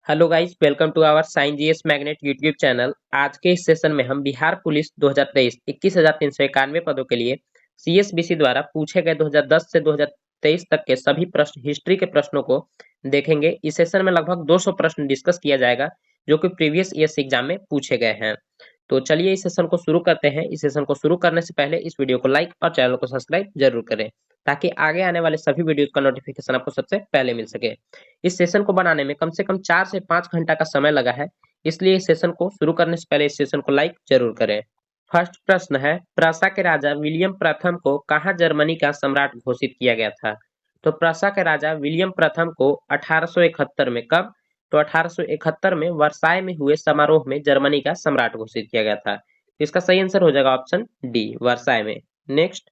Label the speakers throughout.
Speaker 1: Hello guys, welcome to our sign GS magnet YouTube channel. आज के इस session में हम बिहार पुलिस 2023 21,391 पदों के लिए सीएसबीसी द्वारा पूछे गए 2010 से 2023 तक के सभी प्रश्न हिस्ट्री के प्रश्नों को देखेंगे। इस सेशन में लगभग 200 प्रश्न डिस्कस किया जाएगा जो कि प्रीवियस ईयर्स एग्जाम में पूछे गए हैं। तो चलिए इस सेशन को शुरू करते हैं। इस सेशन को शुरू करने से पहले इस वीडियो को लाइक और चैनल को सब्सक्राइब जरूर करें ताकि आगे आने वाले सभी वीडियोस का नोटिफिकेशन आपको सबसे पहले मिल सके। इस सेशन को बनाने में कम से कम 4 से 5 घंटा का समय लगा है, इसलिए इस सेशन को शुरू करने से पहले इस सेशन को लाइक जरूर करें। फर्स्ट प्रश्न है, प्रसा के राजा विलियम प्रथम को कहाँ जर्मनी का सम्राट घोषित किया गया था? तो प्रसा के राजा विलियम प्रथम को 1871 में, कब? तो 1871 में वर्साय में हुए समारोह में जर्मनी का सम्राट घोषित किया गया था। इसका सही आंसर हो जाएगा ऑप्शन डी, वर्साय में। नेक्स्ट,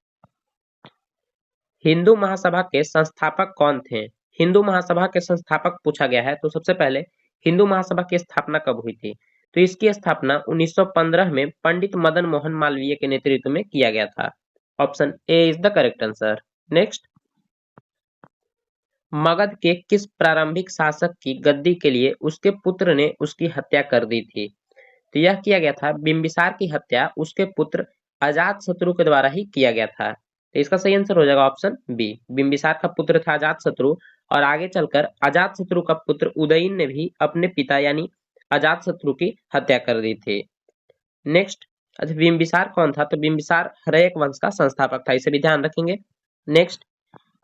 Speaker 1: हिंदू महासभा के संस्थापक कौन थे? हिंदू महासभा के संस्थापक पूछा गया है, तो सबसे पहले हिंदू महासभा की स्थापना कब हुई थी? तो इसकी स्थापना 1915 में पंडित मदन मोहन मालवीय के नेतृत्व में किया गया था। Option A is the correct answer. Next, Magadh के किस प्रारंभिक शासक की गद्दी के लिए उसके पुत्र ने उसकी हत्या कर दी थी? तो यह किया गया था, बिंबिसार की हत्या उसके पुत्र अजातशत्रु के द्वारा ही किया गया था। तो इसका सही आंसर हो जाएगा ऑप्शन बी, बिंबिसार का पुत्र था अजातशत्रु और आगे चलकर अजातशत्रु का पुत्र उदयन ने भी अपने पिता यानी अजातशत्रु की हत्या कर दी थी। नेक्स्ट, अच्छा बिंबिसार कौन था? तो बिंबिसार हर्यक वंश का संस्थापक था, इसे भी ध्यान रखेंगे। नेक्स्ट,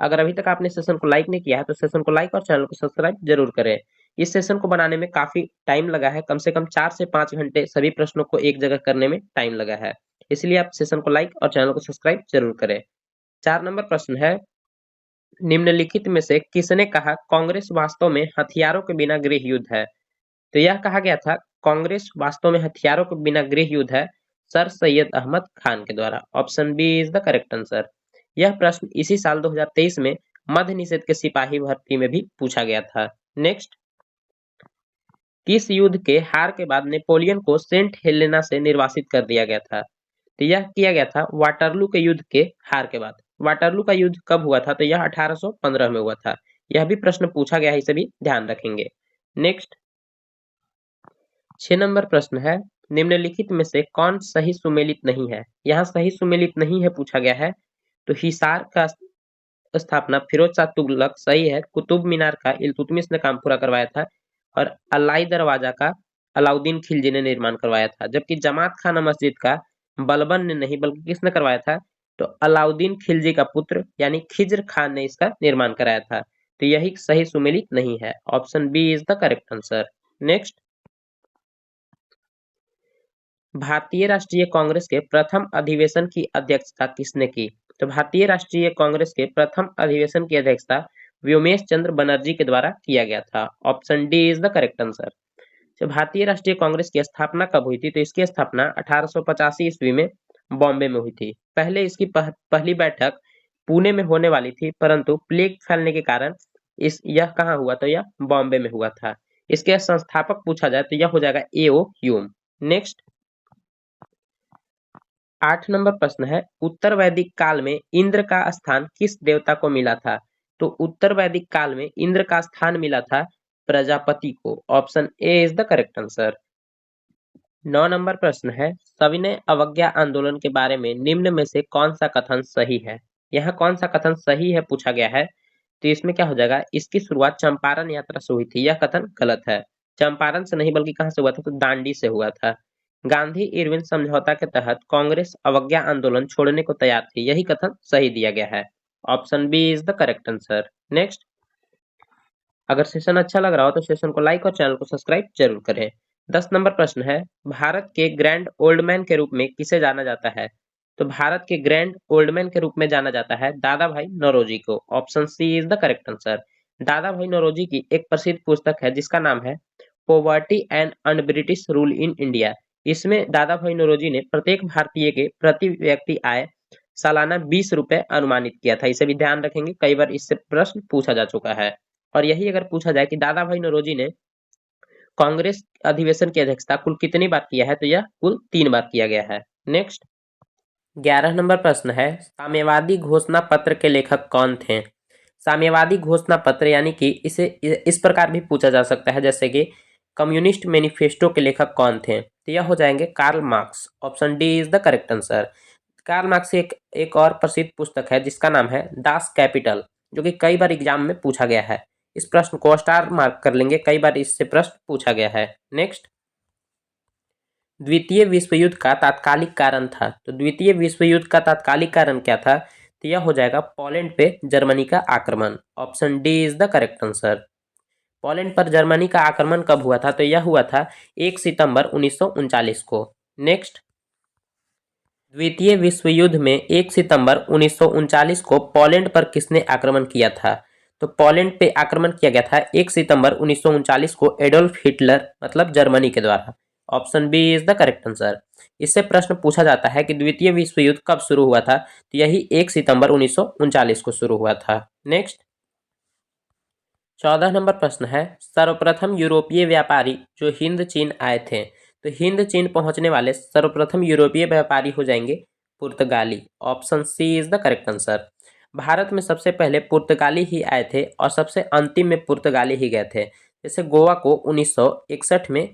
Speaker 1: अगर अभी तक आपने सेशन को लाइक नहीं किया है तो सेशन को लाइक और चैनल को सब्सक्राइब जरूर करें। इस सेशन को बनाने में काफी टाइम लगा है, कम से कम 4 से 5 घंटे सभी प्रश्नों को एक जगह करने में टाइम लगा है, इसलिए आप सेशन को लाइक और चैनल को सब्सक्राइब जरूर करें। 4 नंबर प्रश्न है, निम्नलिखित में से किसने कहा कांग्रेस वास्तव में हथियारों के बिना गृह युद्ध है? तो यह कहा गया था कांग्रेस वास्तव में हथियारों के बिना गृह युद्ध है सर सैयद अहमद खान के द्वारा। Option B is the correct answer. यह प्रश्न इसी साल 2023 में मध्य निषेध के सिपाही भर्ती में भी पूछा गया था। नेक्स्ट, किस युद्ध के हार के बाद नेपोलियन को सेंट हेलेना से निर्वासित कर दिया गया था? तो यह किया गया था वाटरलू के युद्ध के हार के बाद। वाटरलू का युद्ध कब हुआ था? तो यह 1815 में हुआ था। यह भी प्रश्न पूछा गया है, इसे भी ध्यान रखेंगे। नेक्स्ट, 6 नंबर प्रश्न है, निम्नलिखित में से कौन सही सुमेलित नहीं है? यहाँ सही सुमेलित नहीं है पूछा गया है, तो हिसार का स्थापना फिरोज शाह तुगलक सही है, कुतुब मीनार का इल्तुतमिश ने काम पूरा करवाया था और अलाई दरवाजा का अलाउद्दीन खिलजी ने निर्माण करवाया था, जबकि जमात खाना मस्जिद का बलबन ने नहीं बल्कि किसने करवाया था? तो अलाउद्दीन खिलजी का पुत्र यानी खिज्र खान ने इसका निर्माण कराया था। तो यही सही सुमेलित नहीं है, option B is the correct answer. Next, भारतीय राष्ट्रीय कांग्रेस के प्रथम अधिवेशन की अध्यक्षता किसने की? तो भारतीय राष्ट्रीय कांग्रेस के प्रथम अधिवेशन की अध्यक्षता व्योमेश चंद्र बनर्जी के द्वारा किया गया था। Option D is the correct answer. तो भारतीय राष्ट्रीय कांग्रेस की स्थापना कब हुई थी? तो इसकी स्थापना 1885 ईस्वी में बॉम्बे में हुई थी। पहले इसकी पहली बैठक पुणे में होने वाली थी, परंतु प्लेग फैलने के कारण यह कहाँ हुआ? तो यह बॉम्बे में हुआ था। इसके संस्थापक पूछा जाए तो यह हो जाएगा ए.ओ. ह्यूम। नेक्स्ट, 8 नंबर प्रश्न है, उत्तर वैदिक काल में इंद्र का स्थान किस देवता को मिला था? तो उत्तर वैदिक काल में इंद्र का स्थान मिला था प्रजापति को। Option A is the correct answer. 9 number प्रश्न है, सविनय अवज्ञा आंदोलन के बारे में निम्न में से कौन सा कथन सही है? यहाँ कौन सा कथन सही है पूछा गया है, तो इसमें क्या हो जाएगा, इसकी शुरुआत चंपारण यात्रा से हुई थी, यह कथन गलत है। चंपारण से नहीं बल्कि कहाँ से हुआ था? तो दांडी से हुआ था। गांधी इरविन समझौता के तहत कांग्रेस अवज्ञा आंदोलन छोड़ने को तैयार थी, यही कथन सही दिया गया है। Option B is the correct answer. Next, अगर सेशन अच्छा लग रहा हो तो सेशन को लाइक और चैनल को सब्सक्राइब जरूर करें। 10 नंबर प्रश्न है, भारत के ग्रैंड ओल्ड मैन के रूप में किसे जाना जाता है? तो भारत के ग्रैंड ओल्ड मैन के रूप में जाना जाता है दादा भाई नौरोजी को। Option C is the correct answer. Dadabhai Naoroji की एक प्रसिद्ध पुस्तक है जिसका नाम है poverty and un British rule in India. इसमें दादा भाई नौरोजी ने प्रत्येक भारतीय के प्रति व्यक्ति आय सालाना 20 रुपए अनुमानित किया था, इसे भी ध्यान रखेंगे, कई बार इससे प्रश्न पूछा जा चुका है। और यही अगर पूछा जाए कि दादा भाई नौरोजी ने कांग्रेस अधिवेशन की अध्यक्षता कुल कितनी बार किया है, तो यह कुल 3 बार किया गया है। नेक्स्ट, 11 नंबर प्रश्न है, साम्यवादी घोषणा पत्र के लेखक कौन थे? साम्यवादी घोषणा पत्र यानी कि इसे इस प्रकार भी पूछा जा सकता है जैसे कि कम्युनिस्ट मैनिफेस्टो के लेखक कौन थे, तो यह हो जाएंगे Karl Marx. Option D is the correct answer. Karl Marx की एक और प्रसिद्ध पुस्तक है जिसका नाम है दास कैपिटल, जो कि कई बार एग्जाम में पूछा गया है। इस प्रश्न को स्टार मार्क कर लेंगे, कई बार इससे प्रश्न पूछा गया है। नेक्स्ट, द्वितीय विश्व युद्ध का तात्कालिक कारण था, तो द्वितीय विश्व युद्ध का तात्कालिक कारण क्या था, तो यह हो जाएगा पोलैंड पे जर्मनी का आक्रमण। Option D is the correct answer. Poland पर जर्मनी का आक्रमण कब हुआ था, तो यह हुआ था 1 सितंबर 1939 को। नेक्स्ट, द्वितीय विश्व युद्ध में 1 सितंबर 1939 को पोलैंड पर किसने आक्रमण किया था, तो पोलैंड पे आक्रमण किया गया था 1 सितंबर 1939 को एडोल्फ हिटलर मतलब जर्मनी के द्वारा। Option B is the correct answer. इससे प्रश्न पूछा जाता है कि द्वितीय विश्व युद्ध कब शुरू हुआ था, तो यही 1 सितंबर 1939 को शुरू हुआ था। नेक्स्ट, 14 नंबर प्रश्न है, सर्वप्रथम यूरोपीय व्यापारी जो हिंद चीन आए थे, तो हिंद चीन पहुंचने वाले सर्वप्रथम यूरोपीय व्यापारी हो जाएंगे पुर्तगाली। Option C is the correct answer. Bharat में सबसे पहले पुर्तगाली ही आए थे और सबसे अंतिम में पुर्तगाली ही गए थे। जैसे गोवा को 1961 में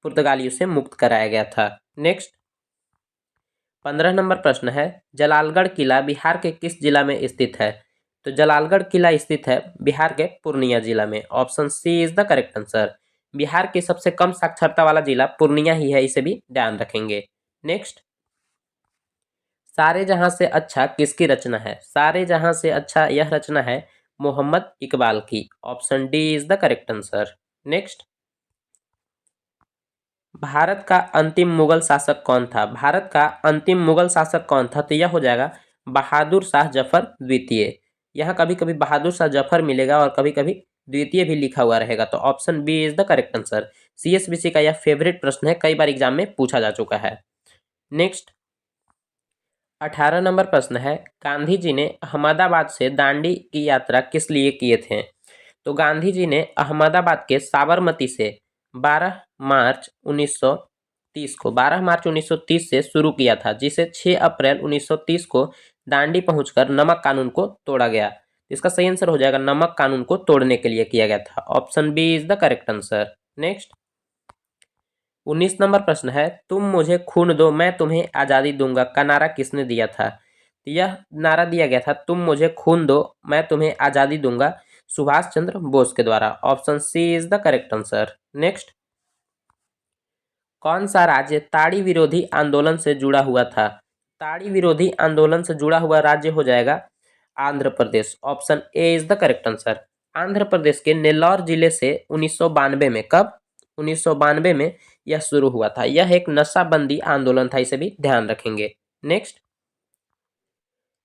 Speaker 1: पुर्तगालियों से मुक्त कराया गया था। नेक्स्ट, 15 नंबर प्रश्न है, जलालगढ़ किला बिहार के किस जिला में स्थित है, तो जलालगढ़ किला स्थित है बिहार के पूर्णिया जिला में। Option C is the correct answer. Bihar की सबसे कम साक्षरता वाला जिला पूर्णिया ही है, इसे भी ध्यान रखेंगे। नेक्स्ट, सारे जहां से अच्छा किसकी रचना है, सारे जहां से अच्छा यह रचना है मोहम्मद इकबाल की। Option D is the correct answer. Next, Bharat का अंतिम मुगल शासक कौन था, भारत का अंतिम मुगल शासक कौन था, तो यह हो जाएगा बहादुर शाह जफर द्वितीय। यहाँ कभी कभी बहादुर शाह जफर मिलेगा और कभी कभी द्वितीय भी लिखा हुआ रहेगा, तो option B is the correct answer. CSBC का यह फेवरेट प्रश्न है, कई बार एग्जाम में पूछा जा चुका है। नेक्स्ट, 18 नंबर प्रश्न है, गांधी जी ने अहमदाबाद से दांडी की यात्रा किस लिए किए थे, तो गांधी जी ने अहमदाबाद के साबरमती से 12 मार्च 1930 को 12 मार्च 1930 से शुरू किया था, जिसे 6 अप्रैल 1930 को दांडी पहुंचकर नमक कानून को तोड़ा गया। इसका सही आंसर हो जाएगा नमक कानून को तोड़ने के लिए किया गया था। Option B is the correct answer. Next, 19 number प्रश्न है, तुम मुझे खून दो मैं तुम्हें आज़ादी दूंगा का नारा किसने दिया था, तो यह नारा दिया गया था तुम मुझे खून दो मैं तुम्हें आज़ादी दूंगा सुभाष चंद्र बोस के द्वारा। Option C is the correct answer. Next, कौन सा राज्य ताड़ी विरोधी आंदोलन से जुड़ा हुआ था, ताड़ी विरोधी आंदोलन से जुड़ा हुआ राज्य हो जाएगा Andhra Pradesh. Option A is the correct answer. Andhra Pradesh के नेल्लौर जिले से 1992 में, कब 1992 में यह शुरू हुआ था। यह एक नशाबंदी आंदोलन था, इसे भी ध्यान रखेंगे। नेक्स्ट,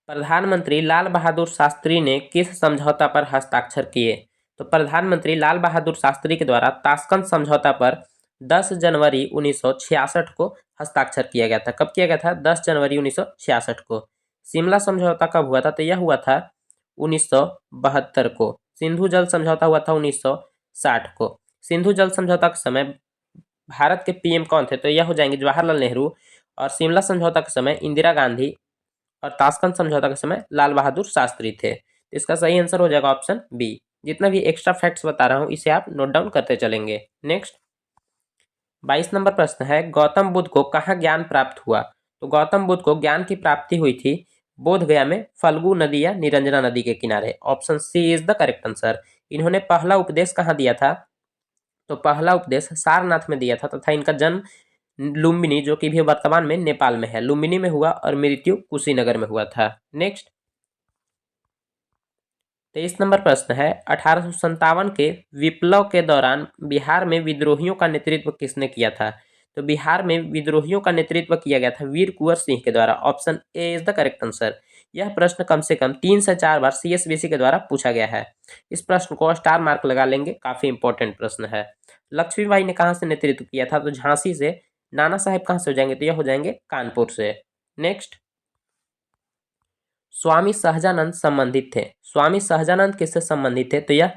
Speaker 1: प्रधानमंत्री लाल बहादुर शास्त्री ने किस समझौता पर हस्ताक्षर किए, तो प्रधानमंत्री लाल बहादुर शास्त्री के द्वारा ताशकंद समझौता पर 10 जनवरी 1966 को हस्ताक्षर किया गया था। कब किया गया था, 10 जनवरी 1966 को। शिमला समझौता कब हुआ था, तो यह हुआ था 1972 को। सिंधु जल समझौता हुआ था 1960 को। सिंधु जल समझौता के समय भारत के पीएम कौन थे, तो यह हो जाएंगे जवाहरलाल नेहरू। और शिमला समझौता के समय इंदिरा गांधी और ताशकंद समझौता के समय लाल बहादुर शास्त्री थे। इसका सही आंसर हो जाएगा ऑप्शन बी। जितना भी एक्स्ट्रा फैक्ट्स बता रहा हूँ इसे आप नोट डाउन करते चलेंगे। नेक्स्ट, 22 नंबर प्रश्न है, गौतम बुद्ध को कहाँ ज्ञान प्राप्त हुआ, तो गौतम बुद्ध को ज्ञान की प्राप्ति हुई थी बोध गया में फल्गु नदी या निरंजना नदी के किनारे। Option C is the correct answer. इन्होंने पहला उपदेश कहाँ दिया था, तो पहला उपदेश सारनाथ में दिया था तथा इनका जन्म लुम्बिनी जो कि भी वर्तमान में नेपाल में है, लुम्बिनी में हुआ और मृत्यु कुशीनगर में हुआ था। नेक्स्ट, 23 नंबर प्रश्न है, 1857 के विप्लव के दौरान बिहार में विद्रोहियों का नेतृत्व किसने किया था, तो बिहार में विद्रोहियों का नेतृत्व किया गया था वीर कुंवर सिंह के द्वारा। Option A is the correct answer. यह प्रश्न कम से कम 3 से 4 बार सीएसबीसी के द्वारा पूछा गया है। इस प्रश्न को स्टार मार्क लगा लेंगे, काफी इंपॉर्टेंट प्रश्न है। लक्ष्मीबाई ने कहाँ से नेतृत्व किया था, तो झांसी से। नाना साहेब कहाँ से हो जाएंगे, तो यह हो जाएंगे कानपुर से। नेक्स्ट, स्वामी सहजानंद संबंधित थे, स्वामी सहजानंद किससे संबंधित थे, तो यह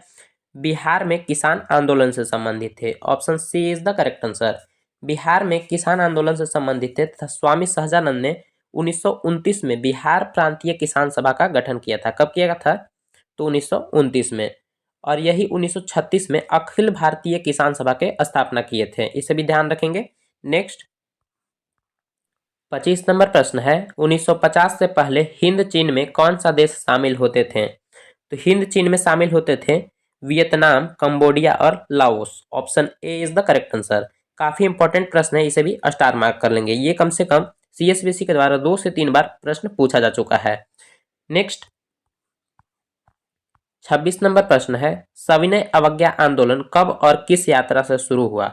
Speaker 1: बिहार में किसान आंदोलन से संबंधित थे। Option C is the correct answer. Bihar में किसान आंदोलन से संबंधित थे तथा स्वामी सहजानंद ने 1929 में बिहार प्रांतीय किसान सभा का गठन किया था। कब किया गया था, तो 1929 में। और यही 1936 में अखिल भारतीय किसान सभा के स्थापना किए थे, इसे भी ध्यान रखेंगे। नेक्स्ट 25 नंबर प्रश्न है, 1950 से पहले हिंद चीन में कौन सा देश शामिल होते थे? तो हिंद चीन में शामिल होते थे वियतनाम, कंबोडिया और Laos. Option A is the correct answer. काफी इंपॉर्टेंट प्रश्न है, इसे भी स्टार मार्क कर लेंगे। ये कम से कम सीएसबीसी के द्वारा 2 से 3 बार प्रश्न पूछा जा चुका है। नेक्स्ट 26 नंबर प्रश्न है, सविनय अवज्ञा आंदोलन कब और किस यात्रा से शुरू हुआ?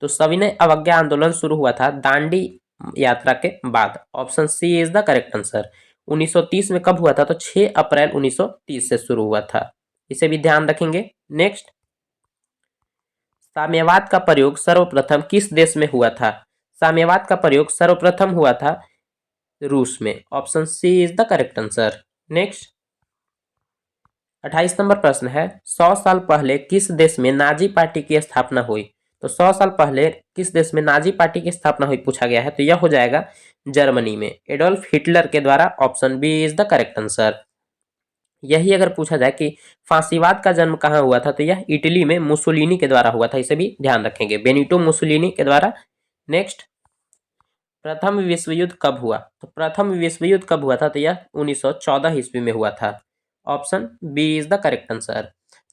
Speaker 1: तो सविनय अवज्ञा आंदोलन शुरू हुआ था दांडी यात्रा के बाद। Option C is the correct answer. 1930 में कब हुआ था? तो 6 अप्रैल 1930 से शुरू हुआ था, इसे भी ध्यान रखेंगे। नेक्स्ट साम्यवाद का प्रयोग सर्वप्रथम किस देश में हुआ था? साम्यवाद का प्रयोग सर्वप्रथम हुआ था रूस में। Option C is the correct answer. Next 28 number प्रश्न है, 100 साल पहले किस देश में नाजी पार्टी की स्थापना हुई? तो 100 साल पहले किस देश में नाजी पार्टी की स्थापना हुई पूछा गया है, तो यह हो जाएगा जर्मनी में, एडोल्फ हिटलर के द्वारा। Option B is the correct answer. यही अगर पूछा जाए कि फांसीवाद का जन्म कहाँ हुआ था, तो यह इटली में मुसोलिनी के द्वारा हुआ था, इसे भी ध्यान रखेंगे, बेनिटो मुसोलिनी के द्वारा। नेक्स्ट प्रथम विश्व युद्ध कब हुआ? तो प्रथम विश्व युद्ध कब हुआ था, तो यह 1914 ईस्वी में हुआ था। Option B is the correct answer.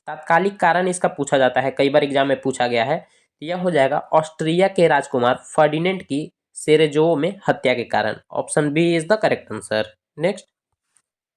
Speaker 1: तात्कालिक कारण इसका पूछा जाता है, कई बार एग्जाम में पूछा गया है, तो यह हो जाएगा ऑस्ट्रिया के राजकुमार फर्डिनेंड की सेरेजो में हत्या के कारण। Option B is the correct answer. Next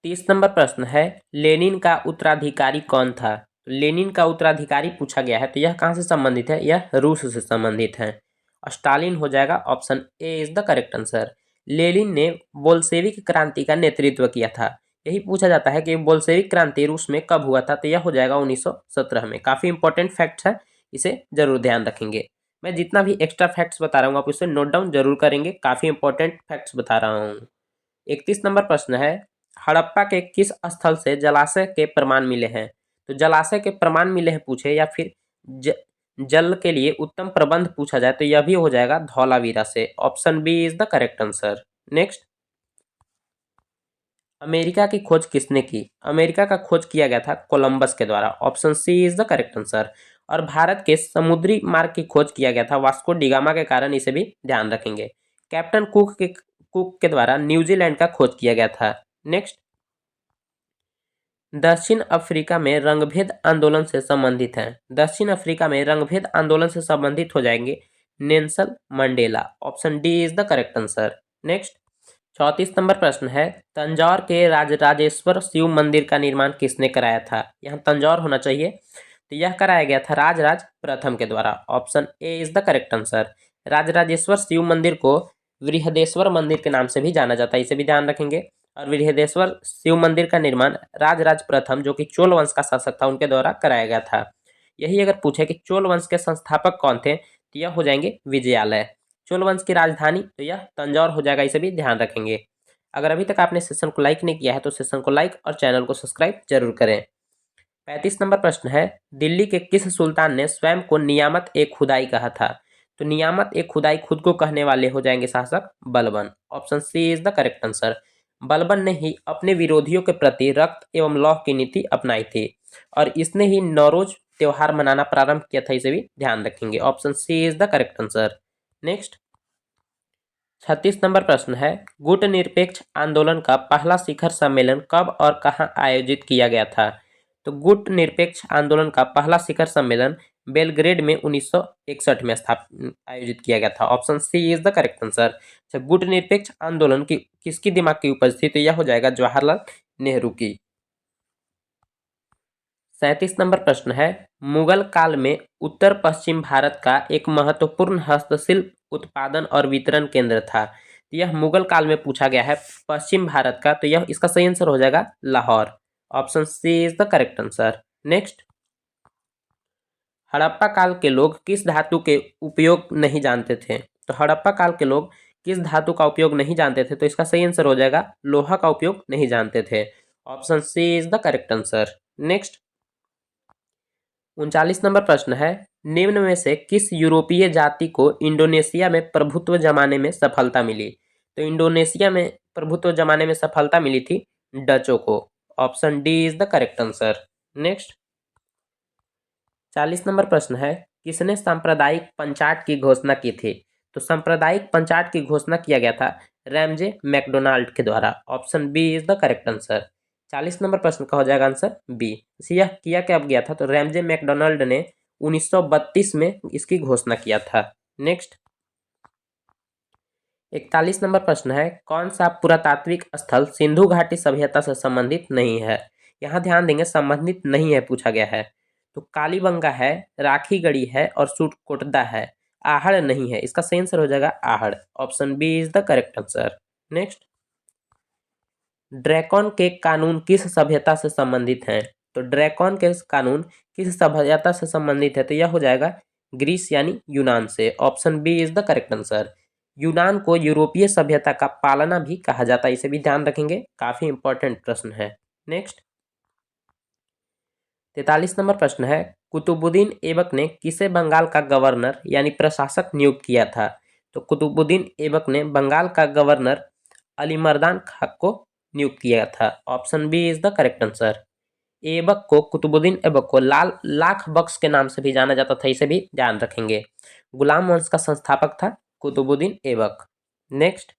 Speaker 1: 30 number प्रश्न है, लेनिन का उत्तराधिकारी कौन था? तो लेनिन का उत्तराधिकारी पूछा गया है, तो यह कहाँ से संबंधित है? यह रूस से संबंधित है, स्टालिन हो जाएगा। Option A is the correct answer. Lenin ने बोल्शेविक क्रांति का नेतृत्व किया था। यही पूछा जाता है कि बोल्शेविक क्रांति रूस में कब हुआ था, तो यह हो जाएगा 1917 में। काफी इंपॉर्टेंट फैक्ट है, इसे जरूर ध्यान रखेंगे। मैं जितना भी एक्स्ट्रा फैक्ट्स बता रहा हूँ आप उसे नोट डाउन जरूर करेंगे, काफी इंपॉर्टेंट फैक्ट्स बता रहा हूँ। 31 नंबर प्रश्न है, हड़प्पा के किस स्थल से जलाशय के प्रमाण मिले हैं? तो जलाशय के प्रमाण मिले हैं पूछे, या फिर जल के लिए उत्तम प्रबंध पूछा जाए, तो यह भी हो जाएगा धौलावीरा से। Option B is the correct answer. Next America की खोज किसने की? अमेरिका का खोज किया गया था कोलंबस के द्वारा। Option C is the correct answer. और भारत के समुद्री मार्ग की खोज किया गया था वास्को डिगामा के कारण, इसे भी ध्यान रखेंगे। कैप्टन कुक के द्वारा न्यूजीलैंड का खोज किया गया था। नेक्स्ट दक्षिण अफ्रीका में रंगभेद आंदोलन से संबंधित है। दक्षिण अफ्रीका में रंगभेद आंदोलन से संबंधित हो जाएंगे Nelson Mandela. Option D is the correct answer. Next 34 number प्रश्न है, तंजौर के राजराजेश्वर शिव मंदिर का निर्माण किसने कराया था? यहाँ तंजौर होना चाहिए, तो यह कराया गया था राजराज प्रथम के द्वारा। Option A is the correct answer. Rajarajeshwara Shiva मंदिर को बृहदेश्वर मंदिर के नाम से भी जाना जाता है, इसे भी ध्यान रखेंगे। और बृहदेश्वर शिव मंदिर का निर्माण राजराज प्रथम, जो कि चोल वंश का शासक था, उनके द्वारा कराया गया था। यही अगर पूछे कि चोल वंश के संस्थापक कौन थे, तो यह हो जाएंगे विजयालय। चोल वंश की राजधानी तो यह तंजौर हो जाएगा, इसे भी ध्यान रखेंगे। अगर अभी तक आपने सेशन को लाइक नहीं किया है तो सेशन को लाइक और चैनल को सब्सक्राइब जरूर करें। 35 नंबर प्रश्न है, दिल्ली के किस सुल्तान ने स्वयं को नियामत ए खुदाई कहा था? तो नियामत ए खुदाई खुद को कहने वाले हो जाएंगे शासक Balban. Option C is the correct answer. Balban ने ही अपने विरोधियों के प्रति रक्त एवं लौह की नीति अपनाई थी, और इसने ही नौरोज त्योहार मनाना प्रारंभ किया था, इसे भी ध्यान रखेंगे। Option C is the correct answer. Next 36 number प्रश्न है, गुटनिरपेक्ष आंदोलन का पहला शिखर सम्मेलन कब और कहां आयोजित किया गया था? तो गुटनिरपेक्ष आंदोलन का पहला शिखर सम्मेलन बेलग्रेड में 1961 में आयोजित किया गया था। Option C is the correct answer. गुटनिरपेक्ष आंदोलन की किसकी दिमाग की उपज थी, तो यह हो जाएगा जवाहरलाल नेहरू की। 37 नंबर प्रश्न है, मुगल काल में उत्तर पश्चिम भारत का एक महत्वपूर्ण हस्तशिल्प उत्पादन और वितरण केंद्र था। यह मुगल काल में पूछा गया है पश्चिम भारत का, तो यह इसका सही आंसर हो जाएगा Lahore. Option C is the correct answer. Next Harappa काल के लोग किस धातु के उपयोग नहीं जानते थे? तो हड़प्पा काल के लोग किस धातु का उपयोग नहीं जानते थे, तो इसका सही आंसर हो जाएगा लोहा का उपयोग नहीं जानते थे। Option C is the correct answer. Next 39 number प्रश्न है, निम्न में से किस यूरोपीय जाति को इंडोनेशिया में प्रभुत्व जमाने में सफलता मिली? तो इंडोनेशिया में प्रभुत्व जमाने में सफलता मिली थी डचों को। Option D is the correct answer. Next 40 number प्रश्न है, किसने सांप्रदायिक पंचाट की घोषणा की थी? तो सांप्रदायिक पंचाट की घोषणा किया गया था रैमजे मैकडोनाल्ड के द्वारा। Option B is the correct answer. 40 number प्रश्न का हो जाएगा आंसर बी। यह किया कब गया था? तो रैमजे मैकडोनाल्ड ने 1932 में इसकी घोषणा किया था। नेक्स्ट 41 नंबर प्रश्न है, कौन सा पुरातात्विक स्थल सिंधु घाटी सभ्यता से संबंधित नहीं है? यहाँ ध्यान देंगे संबंधित नहीं है पूछा गया है। तो कालीबंगा है, राखीगढ़ी है और सुटकोटदा है, आहड़ नहीं है। इसका सही आंसर हो जाएगा Ahar. Option B is the correct answer. Next Draco के कानून किस सभ्यता से संबंधित हैं? तो ड्रैकन के कानून किस सभ्यता से संबंधित है? तो यह हो जाएगा ग्रीस यानी यूनान से। Option B is the correct answer. यूनान को यूरोपीय सभ्यता का पालना भी कहा जाता है, इसे भी ध्यान रखेंगे, काफी इंपॉर्टेंट प्रश्न है। नेक्स्ट 43 नंबर प्रश्न है, कुतुबुद्दीन ऐबक ने किसे बंगाल का गवर्नर यानी प्रशासक नियुक्त किया था? तो कुतुबुद्दीन ऐबक ने बंगाल का गवर्नर अलीमर्दान खां को नियुक्त किया था। Option B is the correct answer. Aibak को कुतुबुद्दीन ऐबक को लाल लाख बख्श के नाम से भी जाना जाता था, इसे भी ध्यान रखेंगे। गुलाम वंश का संस्थापक था कुतुबुद्दीन ऐबक। नेक्स्ट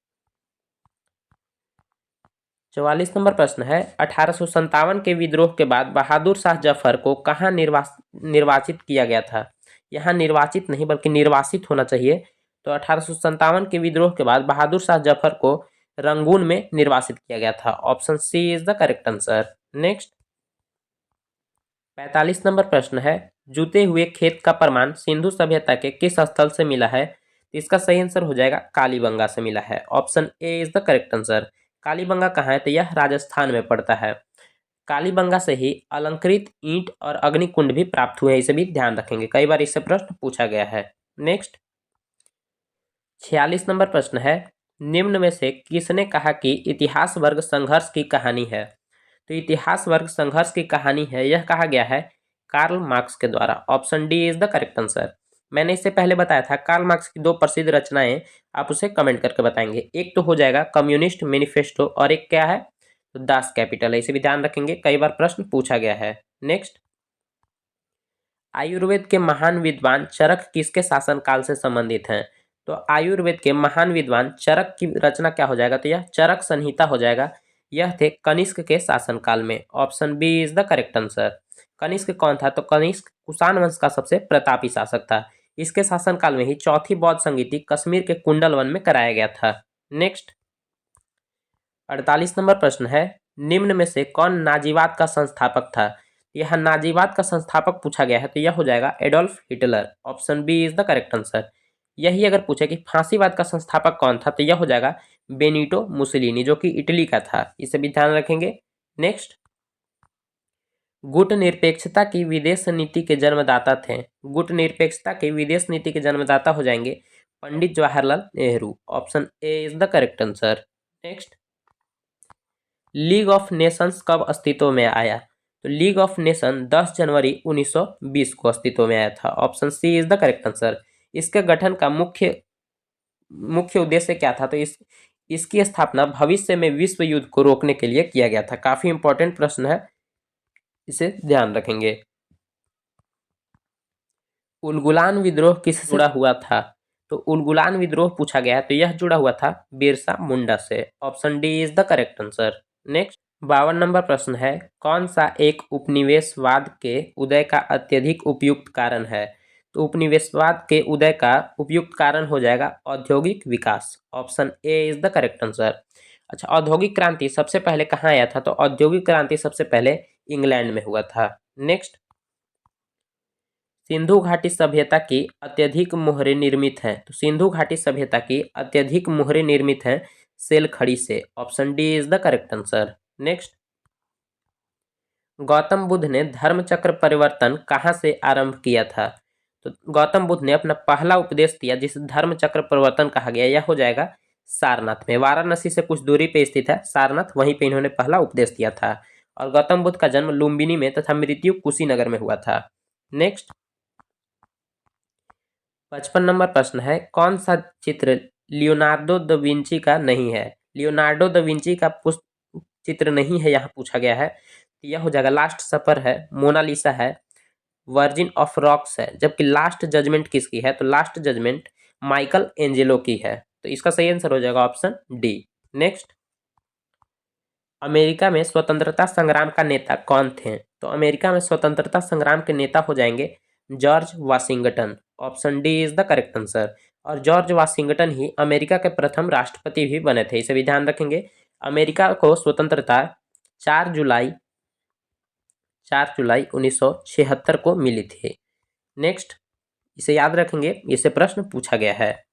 Speaker 1: 44 नंबर प्रश्न है, 1857 के विद्रोह के बाद बहादुर शाह जफर को कहाँ निर्वाचित किया गया था? यहाँ निर्वाचित नहीं बल्कि निर्वासित होना चाहिए। तो 1857 के विद्रोह के बाद बहादुर शाह जफर को रंगून में निर्वासित किया गया था। Option C is the correct answer. Next 45 number प्रश्न है, जूते हुए खेत का प्रमाण सिंधु सभ्यता के किस स्थल से मिला है? तो इसका सही आंसर हो जाएगा कालीबंगा से मिला है। Option A is the correct answer. Kalibangan कहाँ है? तो यह राजस्थान में पड़ता है। कालीबंगा से ही अलंकृत ईंट और अग्निकुंड भी प्राप्त हुए हैं, इसे भी ध्यान रखेंगे, कई बार इससे प्रश्न पूछा गया है। नेक्स्ट 46 नंबर प्रश्न है, निम्न में से किसने कहा कि इतिहास वर्ग संघर्ष की कहानी है? तो इतिहास वर्ग संघर्ष की कहानी है, यह कहा गया है कार्ल मार्क्स के द्वारा। Option D is the correct answer. मैंने इससे पहले बताया था कार्ल मार्क्स की दो प्रसिद्ध रचनाएं, आप उसे कमेंट करके बताएंगे। एक तो हो जाएगा कम्युनिस्ट मैनिफेस्टो और एक क्या है? तो दास कैपिटल है, इसे भी ध्यान रखेंगे, कई बार प्रश्न पूछा गया है। नेक्स्ट आयुर्वेद के महान विद्वान चरक किसके शासनकाल से संबंधित हैं? तो आयुर्वेद के महान विद्वान चरक की रचना क्या हो जाएगा? तो यह चरक संहिता हो जाएगा। यह थे कनिष्क के शासनकाल में। Option B is the correct answer. Kanishka कौन था? तो कनिष्क कुषाण वंश का सबसे प्रतापी शासक था। इसके शासनकाल में ही चौथी बौद्ध संगीति कश्मीर के कुंडल वन में कराया गया था। नेक्स्ट 48 नंबर प्रश्न है, निम्न में से कौन नाजीवाद का संस्थापक था? यह नाजीवाद का संस्थापक पूछा गया है, तो यह हो जाएगा Adolf Hitler. Option B is the correct answer. यही अगर पूछे कि फांसीवाद का संस्थापक कौन था, तो यह हो जाएगा बेनिटो मुसोलिनी, जो कि इटली का था, इसे भी ध्यान रखेंगे। नेक्स्ट गुट निरपेक्षता की विदेश नीति के जन्मदाता थे। गुट निरपेक्षता की विदेश नीति के जन्मदाता हो जाएंगे Pandit Jawaharlal Nehru. Option A is the correct answer. Next League of Nations कब अस्तित्व में आया? तो लीग ऑफ नेशन 10 जनवरी 1920 को अस्तित्व में आया था। Option C is the correct answer. इसके गठन का मुख्य उद्देश्य क्या था? तो इसकी स्थापना भविष्य में विश्व युद्ध को रोकने के लिए किया गया था। काफी इंपॉर्टेंट प्रश्न है, इसे ध्यान रखेंगे। उलगुलान विद्रोह किससे जुड़ा हुआ था? तो उलगुलान विद्रोह पूछा गया है, तो यह जुड़ा हुआ था बिरसा मुंडा से। Option D is the correct answer. Next 52 number प्रश्न है, कौन सा एक उपनिवेशवाद के उदय का अत्यधिक उपयुक्त कारण है? तो उपनिवेशवाद के उदय का उपयुक्त कारण हो जाएगा औद्योगिक विकास। Option A is the correct answer. अच्छा, औद्योगिक क्रांति सबसे पहले कहाँ आया था? तो औद्योगिक क्रांति सबसे पहले इंग्लैंड में हुआ था। नेक्स्ट सिंधु घाटी सभ्यता की अत्यधिक मोहरें निर्मित हैं। तो सिंधु घाटी सभ्यता की अत्यधिक मोहरें निर्मित हैं सेल खड़ी से। Option D is the correct answer. Next Gautam Buddha ने धर्म चक्र परिवर्तन कहाँ से आरंभ किया था? तो गौतम बुद्ध ने अपना पहला उपदेश दिया जिसे धर्म चक्र परिवर्तन कहा गया, यह हो जाएगा सारनाथ में। वाराणसी से कुछ दूरी पे स्थित है सारनाथ, वहीं पे इन्होंने पहला उपदेश दिया था। और गौतम बुद्ध का जन्म लुम्बिनी में तथा मृत्यु कुशीनगर में हुआ था। नेक्स्ट 55 नंबर प्रश्न है, कौन सा चित्र लियोनार्डो द विंची का नहीं है? लियोनार्डो द विंची का चित्र नहीं है यहाँ पूछा गया है, तो यह हो जाएगा लास्ट सफर है, मोनालिसा है, वर्जिन ऑफ रॉक्स है, जबकि लास्ट जजमेंट किसकी है, तो लास्ट जजमेंट माइकल एंजेलो की है। तो इसका सही आंसर हो जाएगा ऑप्शन डी। नेक्स्ट, अमेरिका में स्वतंत्रता संग्राम का नेता कौन थे, तो अमेरिका में स्वतंत्रता संग्राम के नेता हो जाएंगे George Washington. Option D is the correct answer. और जॉर्ज वाशिंगटन ही अमेरिका के प्रथम राष्ट्रपति भी बने थे, इसे भी ध्यान रखेंगे। अमेरिका को स्वतंत्रता 4 जुलाई 1976 को मिली थी। नेक्स्ट, इसे याद रखेंगे, इसे प्रश्न पूछा गया है।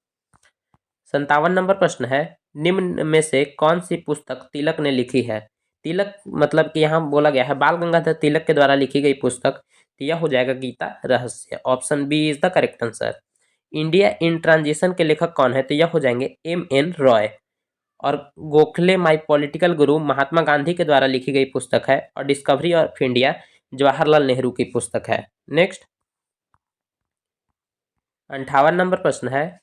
Speaker 1: 57 नंबर प्रश्न है, निम्न में से कौन सी पुस्तक तिलक ने लिखी है। तिलक मतलब कि यहाँ बोला गया है बाल गंगाधर तिलक के द्वारा लिखी गई पुस्तक, तो यह हो जाएगा Gita Rahasya. Option B is the correct answer. India in transition के लेखक कौन है, तो यह हो जाएंगे M.N. रॉय। और गोखले माई पॉलिटिकल गुरु महात्मा गांधी के द्वारा लिखी गई पुस्तक है। और discovery of India Jawaharlal Nehru की पुस्तक है। नेक्स्ट, 58 नंबर प्रश्न है,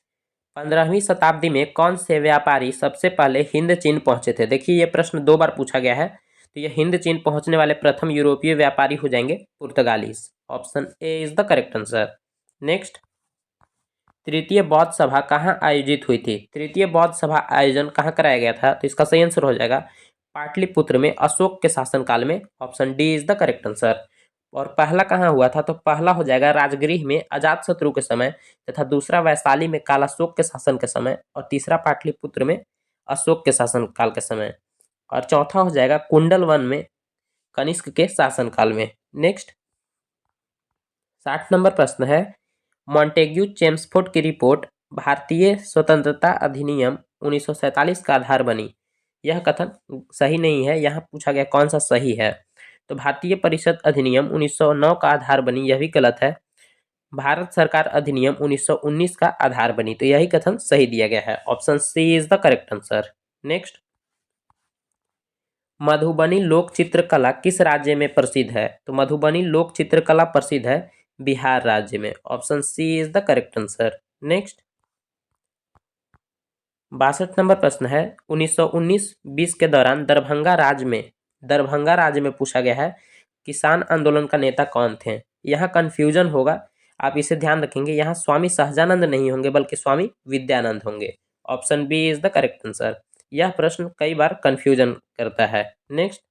Speaker 1: 15वीं शताब्दी में कौन से व्यापारी सबसे पहले हिंद चीन पहुंचे थे। देखिए ये प्रश्न 2 बार पूछा गया है, तो ये हिंद चीन पहुंचने वाले प्रथम यूरोपीय व्यापारी हो जाएंगे पुर्तगालीज। Option A is the correct answer. Next, तृतीय बौद्ध सभा कहाँ आयोजित हुई थी। तृतीय बौद्ध सभा आयोजन कहाँ कराया गया था, तो इसका सही आंसर हो जाएगा पाटलिपुत्र में अशोक के शासनकाल में। Option D is the correct answer. और पहला कहाँ हुआ था, तो पहला हो जाएगा राजगृह में अजातशत्रु के समय, तथा दूसरा वैशाली में कालाशोक के शासन के समय, और तीसरा पाटलिपुत्र में अशोक के शासनकाल के समय, और चौथा हो जाएगा कुंडल वन में कनिष्क के शासनकाल में। नेक्स्ट, 60 नंबर प्रश्न है, मॉन्टेग्यू चेम्सफोर्ड की रिपोर्ट भारतीय स्वतंत्रता अधिनियम 1947 का आधार बनी। यह कथन सही नहीं है, यहाँ पूछा गया कौन सा सही है। तो भारतीय परिषद अधिनियम 1909 का आधार बनी, यह भी गलत है। भारत सरकार अधिनियम 1919 का आधार बनी, तो यही कथन सही दिया गया है। Option C is the correct answer. Next, Madhubani लोक चित्रकला किस राज्य में प्रसिद्ध है, तो मधुबनी लोक चित्रकला प्रसिद्ध है बिहार राज्य में। Option C is the correct answer. Next, 62 number प्रश्न है, 1919-20 के दौरान दरभंगा राज्य में पूछा गया है किसान आंदोलन का नेता कौन थे। यहाँ कंफ्यूजन होगा, आप इसे ध्यान रखेंगे। यहाँ स्वामी सहजानंद नहीं होंगे बल्कि स्वामी विद्यानंद होंगे। Option B is the correct answer. यह प्रश्न कई बार कंफ्यूजन करता है। नेक्स्ट,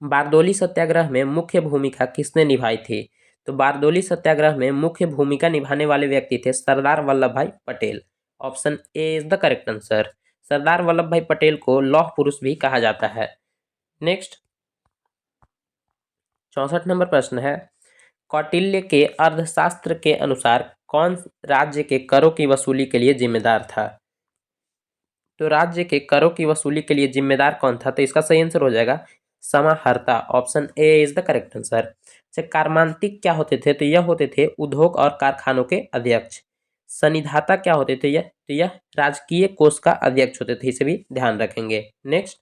Speaker 1: बारदोली सत्याग्रह में मुख्य भूमिका किसने निभाई थी, तो बारदोली सत्याग्रह में मुख्य भूमिका निभाने वाले व्यक्ति थे Sardar Vallabhbhai Patel. Option A is the correct answer. Sardar Vallabhbhai Patel को लौह पुरुष भी कहा जाता है। नेक्स्ट, 64 नंबर प्रश्न है, कौटिल्य के अर्थशास्त्र के अनुसार कौन राज्य के करों की वसूली के लिए जिम्मेदार था। तो राज्य के करों की वसूली के लिए जिम्मेदार कौन था, तो इसका सही आंसर हो जाएगा समाहर्ता। Option A is the correct answer. कार्मांतिक क्या होते थे, तो यह होते थे उद्योग और कारखानों के अध्यक्ष। सनिधाता क्या होते थे, यह राजकीय कोष का अध्यक्ष होते थे, इसे भी ध्यान रखेंगे। नेक्स्ट,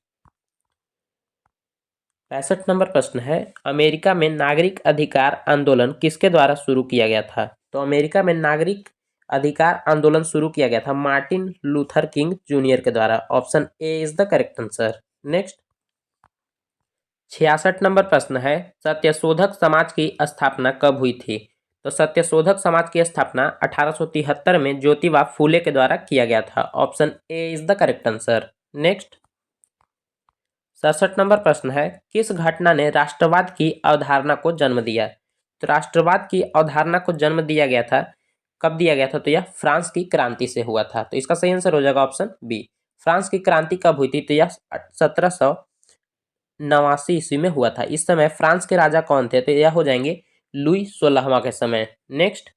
Speaker 1: 65 नंबर प्रश्न है, अमेरिका में नागरिक अधिकार आंदोलन किसके द्वारा शुरू किया गया था। तो अमेरिका में नागरिक अधिकार आंदोलन शुरू किया गया था मार्टिन लूथर किंग जूनियर के द्वारा। Option A is the correct answer. Next, 66 number प्रश्न है, सत्यशोधक समाज की स्थापना कब हुई थी। तो सत्यशोधक समाज की स्थापना 1873 में ज्योतिबा फूले के द्वारा किया गया था। Option A is the correct answer. Next, 67 number प्रश्न है, किस घटना ने राष्ट्रवाद की अवधारणा को जन्म दिया। तो राष्ट्रवाद की अवधारणा को जन्म दिया गया था, कब दिया गया था, तो यह फ्रांस की क्रांति से हुआ था। तो इसका सही आंसर हो जाएगा ऑप्शन बी। फ्रांस की क्रांति कब हुई थी, तो यह 1789 ईस्वी में हुआ था। इस समय फ्रांस के राजा कौन थे, तो यह हो जाएंगे लुई 16वां के समय। नेक्स्ट,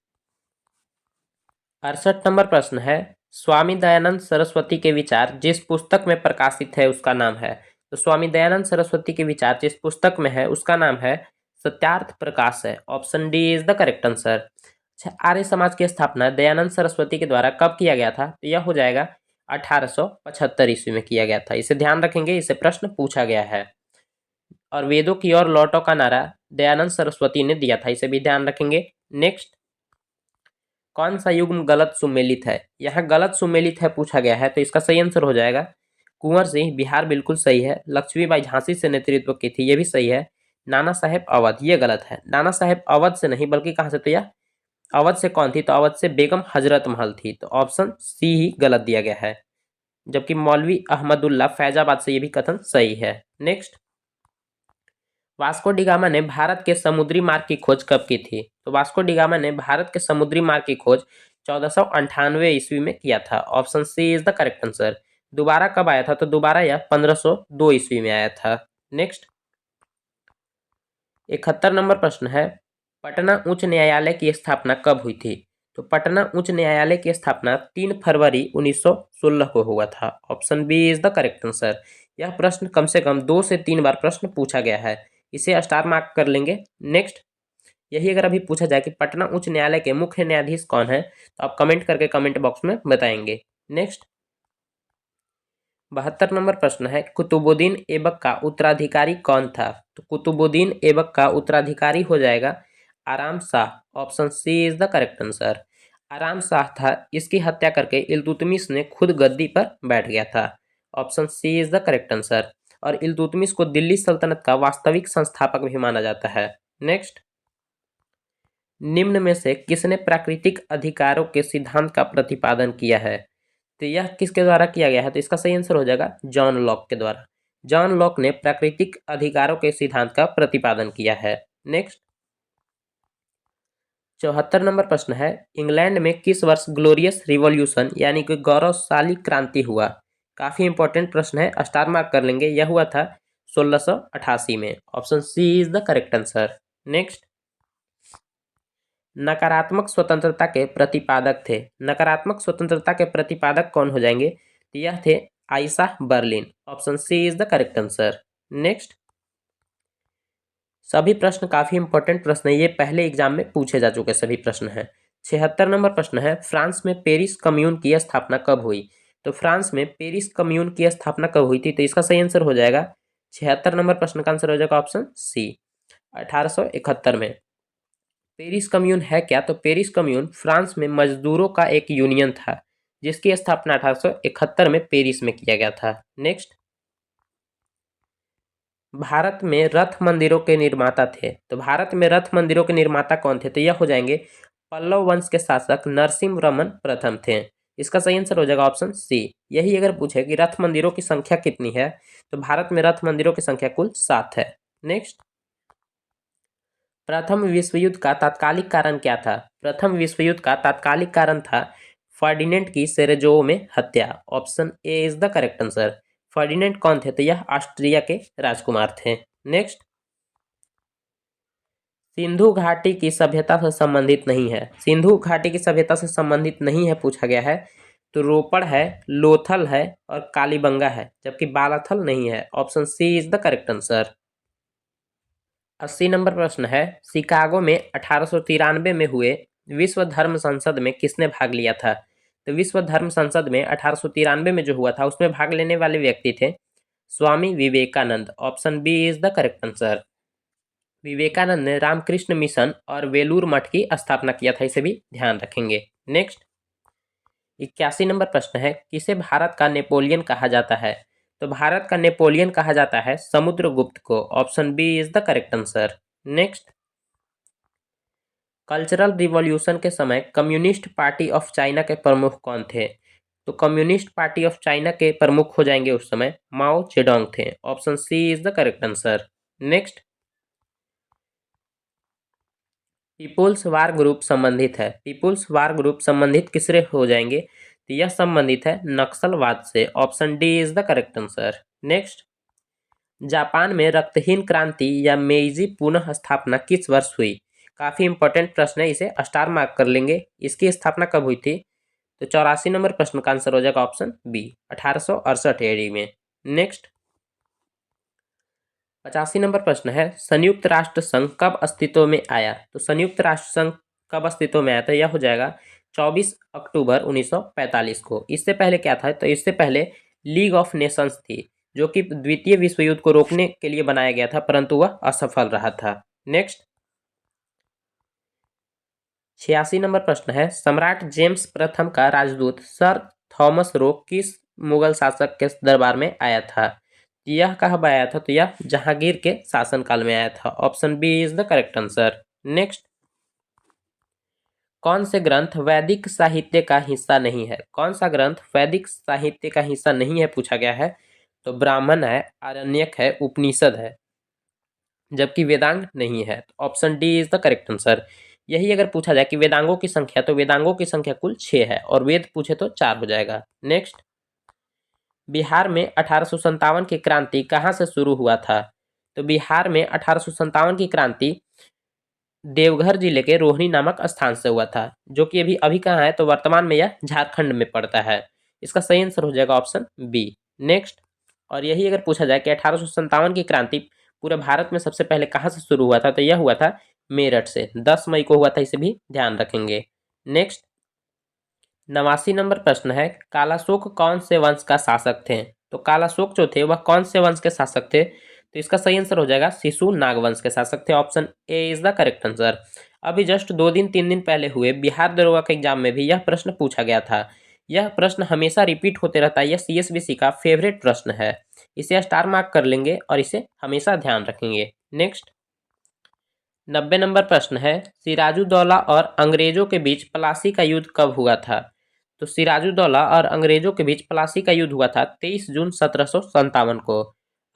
Speaker 1: 68 नंबर प्रश्न है, स्वामी दयानंद सरस्वती के विचार जिस पुस्तक में प्रकाशित है उसका नाम है। तो स्वामी दयानंद सरस्वती के विचार जिस पुस्तक में है उसका नाम है सत्यार्थ प्रकाश है। Option D is the correct answer. अच्छा, आर्य समाज की स्थापना दयानंद सरस्वती के द्वारा कब किया गया था, तो यह हो जाएगा 1875 ईस्वी में किया गया था। इसे ध्यान रखेंगे, इसे प्रश्न पूछा गया है। और वेदों की ओर लौटो का नारा दयानंद सरस्वती ने दिया था, इसे भी ध्यान रखेंगे। नेक्स्ट, कौन सा युग्म गलत सुमेलित है। यहाँ गलत सुमेलित है पूछा गया है, तो इसका सही आंसर हो जाएगा कुंवर सिंह बिहार बिल्कुल सही है। लक्ष्मीबाई झांसी से नेतृत्व की थी, ये भी सही है। नाना साहेब अवध, ये गलत है। नाना साहेब अवध से नहीं बल्कि कहाँ से थे यह? अवध से कौन थी? तो अवध से बेगम हजरत महल थी, तो ऑप्शन सी ही गलत दिया गया है। जबकि मौलवी अहमदुल्ला फैजाबाद से, ये भी कथन सही है। नेक्स्ट, वास्को डी गामा ने भारत के समुद्री मार्ग की खोज कब की थी? तो वास्को डी गामा ने भारत के समुद्री मार्ग की खोज 1498 ईस्वी में किया था। Option C is the correct answer. दोबारा कब आया था? तो दोबारा यह 1502 ईस्वी में आया था। नेक्स्ट, 71 नंबर प्रश्न है, पटना उच्च न्यायालय की स्थापना कब हुई थी? तो पटना उच्च न्यायालय की स्थापना 3 फरवरी 1916 को हुआ था। Option B is the correct answer. यह प्रश्न कम से कम 2 से 3 बार प्रश्न पूछा गया है, इसे स्टार मार्क कर लेंगे। नेक्स्ट, यही अगर अभी पूछा जाए कि पटना उच्च न्यायालय के मुख्य न्यायाधीश कौन है, तो आप कमेंट करके कमेंट बॉक्स में बताएंगे। नेक्स्ट, 72 नंबर प्रश्न है, कुतुबुद्दीन ऐबक का उत्तराधिकारी कौन था? तो कुतुबुद्दीन ऐबक का उत्तराधिकारी हो जाएगा Aram Shah. Option C is the correct answer. Aram Shah था, इसकी हत्या करके इल्तुतमिश ने खुद गद्दी पर बैठ गया था। Option C is the correct answer. और इल्तुतमिश को दिल्ली सल्तनत का वास्तविक संस्थापक भी माना जाता है। नेक्स्ट, निम्न में से किसने प्राकृतिक अधिकारों के सिद्धांत का प्रतिपादन किया है? तो यह किसके द्वारा किया गया है? तो इसका सही आंसर हो जाएगा जॉन लॉक के द्वारा। जॉन लॉक ने प्राकृतिक अधिकारों के सिद्धांत का प्रतिपादन किया है। नेक्स्ट, 74 नंबर प्रश्न है, इंग्लैंड में किस वर्ष ग्लोरियस रिवॉल्यूशन यानी कि गौरवशाली क्रांति हुआ? काफी इंपॉर्टेंट प्रश्न है, स्टार मार्क कर लेंगे। यह हुआ था 1688 में। Option C is the correct answer. Next, नकारात्मक स्वतंत्रता के प्रतिपादक थे। नकारात्मक स्वतंत्रता के प्रतिपादक कौन हो जाएंगे? तो यह थे Isaiah Berlin. Option C is the correct answer. Next, सभी प्रश्न काफी इंपॉर्टेंट प्रश्न है, ये पहले एग्जाम में पूछे जा चुके सभी प्रश्न हैं। 76 नंबर प्रश्न है, फ्रांस में पेरिस कम्यून की स्थापना कब हुई? तो फ्रांस में पेरिस कम्यून की स्थापना कब हुई थी? तो इसका सही आंसर हो जाएगा 76 नंबर प्रश्न का आंसर हो जाएगा ऑप्शन सी, 1871 में। पेरिस कम्यून है क्या? तो पेरिस कम्यून फ्रांस में मजदूरों का एक यूनियन था, जिसकी स्थापना 1871 में पेरिस में किया गया था। नेक्स्ट, भारत में रथ मंदिरों के निर्माता थे। तो भारत में रथ मंदिरों के निर्माता कौन थे? तो यह हो जाएंगे पल्लव वंश के शासक नरसिंहवर्मन प्रथम थे। इसका सही आंसर हो जाएगा ऑप्शन सी। यही अगर पूछे कि रथ मंदिरों की संख्या कितनी है, तो भारत में रथ मंदिरों की संख्या कुल 7 है। नेक्स्ट, प्रथम विश्व युद्ध का तात्कालिक कारण क्या था? प्रथम विश्व युद्ध का तात्कालिक कारण था फर्डिनेंट की सेरेजो में हत्या। Option A is the correct answer. Ferdinand कौन थे? तो यह ऑस्ट्रिया के राजकुमार थे। नेक्स्ट, सिंधु घाटी की सभ्यता से संबंधित नहीं है। सिंधु घाटी की सभ्यता से संबंधित नहीं है पूछा गया है, तो रोपड़ है, लोथल है और कालीबंगा है, जबकि बालाथल नहीं है। Option C is the correct answer. 80 नंबर प्रश्न है, शिकागो में 1893 में हुए विश्व धर्म संसद में किसने भाग लिया था? तो विश्व धर्म संसद में 1893 में जो हुआ था, उसमें भाग लेने वाले व्यक्ति थे Swami Vivekananda. Option B is the correct answer. Vivekananda ने रामकृष्ण मिशन और वेलूर मठ की स्थापना किया था, इसे भी ध्यान रखेंगे। नेक्स्ट, 81 नंबर प्रश्न है, किसे भारत का नेपोलियन कहा जाता है? तो भारत का नेपोलियन कहा जाता है समुद्रगुप्त को। Option B is the correct answer. Next, cultural revolution के समय कम्युनिस्ट पार्टी ऑफ चाइना के प्रमुख कौन थे? तो कम्युनिस्ट पार्टी ऑफ चाइना के प्रमुख हो जाएंगे उस समय माओ जेडोंग थे। Option C is the correct answer. Next, people's war group संबंधित है। पीपुल्स वार ग्रुप संबंधित किससे हो जाएंगे? तो यह संबंधित है नक्सलवाद से। Option D is the correct answer. Next, Japan में रक्तहीन क्रांति या मेइजी पुनः स्थापना किस वर्ष हुई? काफी इंपॉर्टेंट प्रश्न है, इसे स्टार मार्क कर लेंगे। इसकी स्थापना कब हुई थी? तो 84 नंबर प्रश्न का आंसर हो जाएगा ऑप्शन बी, 1868 ईस्वी में। नेक्स्ट, 85 नंबर प्रश्न है, संयुक्त राष्ट्र संघ कब अस्तित्व में आया? तो संयुक्त राष्ट्र संघ कब अस्तित्व में आया? तो यह हो जाएगा 24 अक्टूबर 1945 को। इससे पहले क्या था? तो इससे पहले लीग ऑफ नेशंस थी, जो कि द्वितीय विश्व युद्ध को रोकने के लिए बनाया गया था, परंतु वह असफल रहा था। नेक्स्ट, 86 नंबर प्रश्न है, सम्राट जेम्स प्रथम का राजदूत सर थॉमस रो किस मुगल शासक के दरबार में आया था? यह कब आया था? तो यह जहांगीर के शासनकाल में आया था। Option B is the correct answer. Next, कौन से ग्रंथ वैदिक साहित्य का हिस्सा नहीं है? कौन सा ग्रंथ वैदिक साहित्य का हिस्सा नहीं है पूछा गया है? तो ब्राह्मण है, आरण्यक है, उपनिषद है, जबकि वेदांग नहीं है। Option D is the correct answer. यही अगर पूछा जाए कि वेदांगों की संख्या, तो वेदांगों की संख्या कुल 6 है और वेद पूछे तो 4 हो जाएगा। नेक्स्ट, बिहार में 1857 की क्रांति कहाँ से शुरू हुआ था? तो बिहार में 1857 की क्रांति देवघर जिले के रोहिणी नामक स्थान से हुआ था, जो कि अभी अभी कहाँ है? तो वर्तमान में यह झारखंड में पड़ता है। इसका सही आंसर हो जाएगा ऑप्शन बी। नेक्स्ट, और यही अगर पूछा जाए कि 1857 की क्रांति पूरे भारत में सबसे पहले कहाँ से शुरू हुआ था? तो यह हुआ था मेरठ से, 10 मई को हुआ था, इसे भी ध्यान रखेंगे। नेक्स्ट, 89 नंबर प्रश्न है, कालाशोक कौन से वंश का शासक थे? तो कालाशोक जो थे वह कौन से वंश के शासक थे? तो इसका सही आंसर हो जाएगा शिशु नागवंश के शासक थे। Option A is the correct answer. अभी जस्ट 2 दिन 3 दिन पहले हुए बिहार दरोगा के एग्जाम में भी यह प्रश्न पूछा गया था। यह प्रश्न हमेशा रिपीट होते रहता है, यह सीएसबीसी का फेवरेट प्रश्न है। इसे स्टार मार्क कर लेंगे और इसे हमेशा ध्यान रखेंगे। नेक्स्ट, 90 नंबर प्रश्न है, सिराजुद्दौला और अंग्रेजों के बीच प्लासी का युद्ध कब हुआ था? तो सिराजुद्दौला और अंग्रेजों के बीच प्लासी का युद्ध हुआ था 23 जून 1757 को।